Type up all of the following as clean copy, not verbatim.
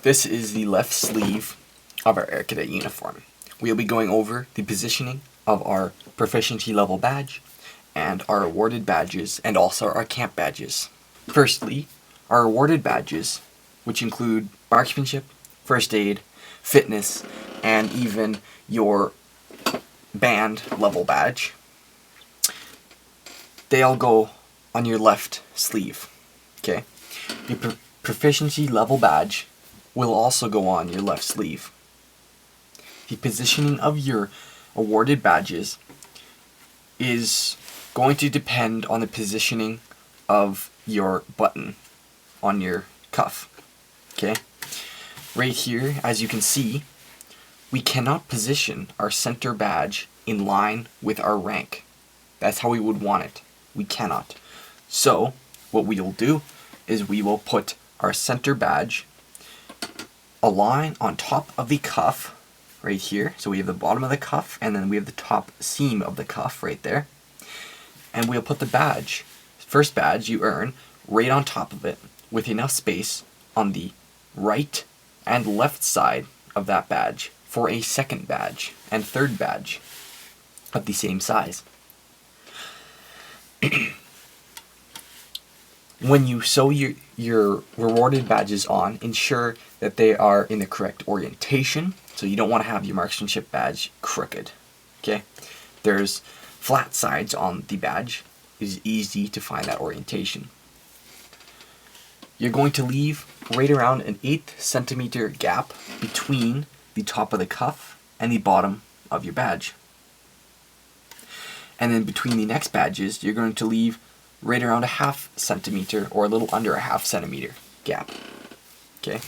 This is the left sleeve of our Air Cadet uniform. We'll be going over the positioning of our proficiency level badge and our awarded badges and also our camp badges. Firstly, our awarded badges, which include marksmanship, first aid, fitness, and even your band level badge. They all go on your left sleeve. Okay? Your proficiency level badge will also go on your left sleeve. The positioning of your awarded badges is going to depend on the positioning of your button on your cuff. Okay? Right here, as you can see, we cannot position our center badge in line with our rank. That's how we would want it. We cannot. So, what we will do is we will put our center badge a line on top of the cuff right here. So we have the bottom of the cuff and then we have the top seam of the cuff right there. And we'll put the badge, first badge you earn, right on top of it with enough space on the right and left side of that badge for a second badge and third badge of the same size. When you sew your rewarded badges on, ensure that they are in the correct orientation. So you don't want to have your marksmanship badge crooked. Okay? There's flat sides on the badge. It's easy to find that orientation. You're going to leave right around an 1/8 centimeter gap between the top of the cuff and the bottom of your badge. And then between the next badges, you're going to leave right around a 1/2 centimeter or a little under a 1/2 centimeter gap. Okay?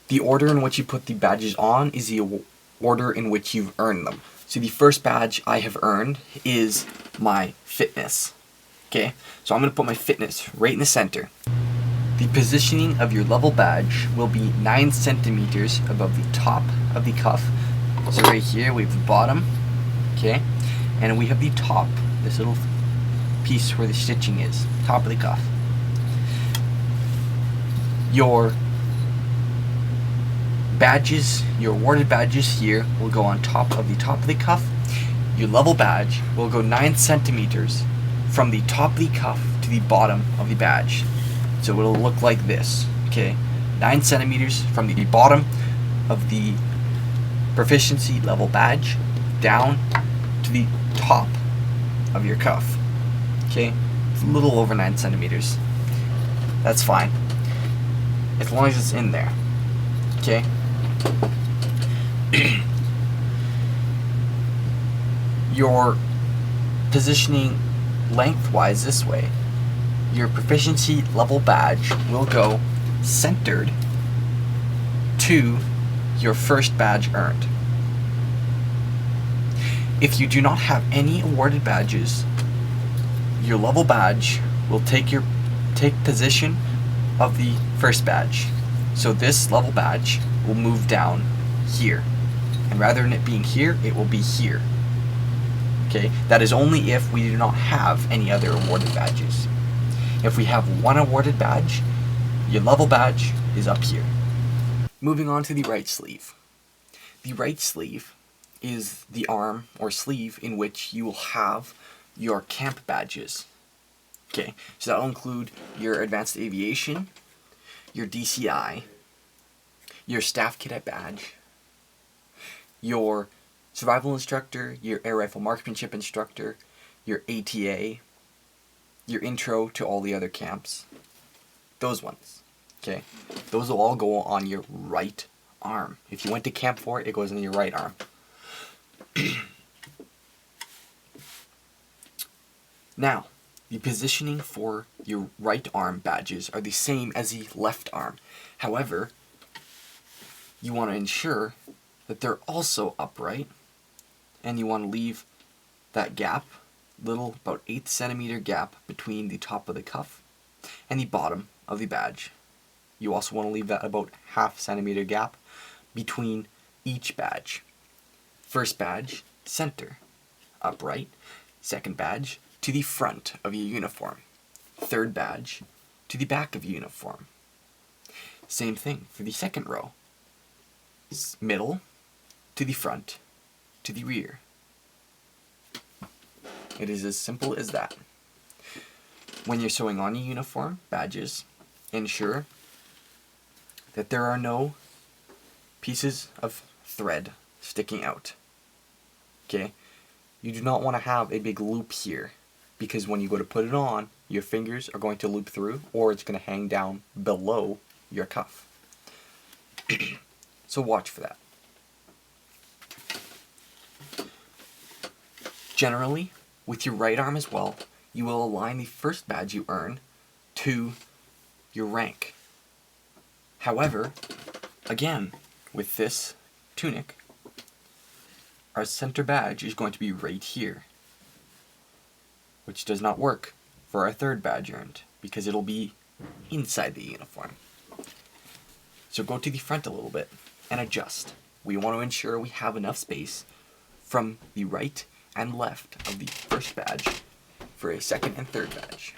The order in which you put the badges on is the order in which you've earned them. So the first badge I have earned is my fitness. Okay? So I'm going to put my fitness right in the center. The positioning of your level badge will be 9 centimeters above the top of the cuff. So right here we have the bottom. Okay? And we have the top, this little piece where the stitching is, top of the cuff. Your badges, your awarded badges here will go on top of the cuff. Your level badge will go 9 centimeters from the top of the cuff to the bottom of the badge. So it'll look like this, okay? 9 centimeters from the bottom of the proficiency level badge down to the top of your cuff. Okay? It's a little over 9 centimeters. That's fine. As long as it's in there. Okay? Your positioning lengthwise this way. Your proficiency level badge will go centered to your first badge earned. If you do not have any awarded badges, your level badge will take position of the first badge. So this level badge will move down here. And rather than it being here, it will be here. Okay? That is only if we do not have any other awarded badges. If we have one awarded badge, your level badge is up here. Moving on to the right sleeve. The right sleeve is the arm or sleeve in which you will have your camp badges. Okay, so that will include your advanced aviation, your DCI, your staff cadet badge, your survival instructor, your air rifle marksmanship instructor, your ATA, your intro to all the other camps. Those ones. Okay, those will all go on your right arm. If you went to camp for it, it goes on your right arm. Now, the positioning for your right arm badges are the same as the left arm. However, you want to ensure that they're also upright, and you want to leave that gap, little about 1/8 centimeter gap between the top of the cuff and the bottom of the badge. You also want to leave that about 1/2 centimeter gap between each badge. First badge, center, upright. Second badge, to the front of your uniform. Third badge, to the back of the uniform. Same thing for the second row. Middle to the front to the rear. It is as simple as that. When you're sewing on your uniform badges, ensure that there are no pieces of thread sticking out. Okay? You do not want to have a big loop here, because when you go to put it on, your fingers are going to loop through, or it's going to hang down below your cuff. So watch for that. Generally, with your right arm as well, you will align the first badge you earn to your rank. However, again, with this tunic, our center badge is going to be right here, which does not work for our third badge earned, because it'll be inside the uniform. So go to the front a little bit and adjust. We want to ensure we have enough space from the right and left of the first badge for a second and third badge.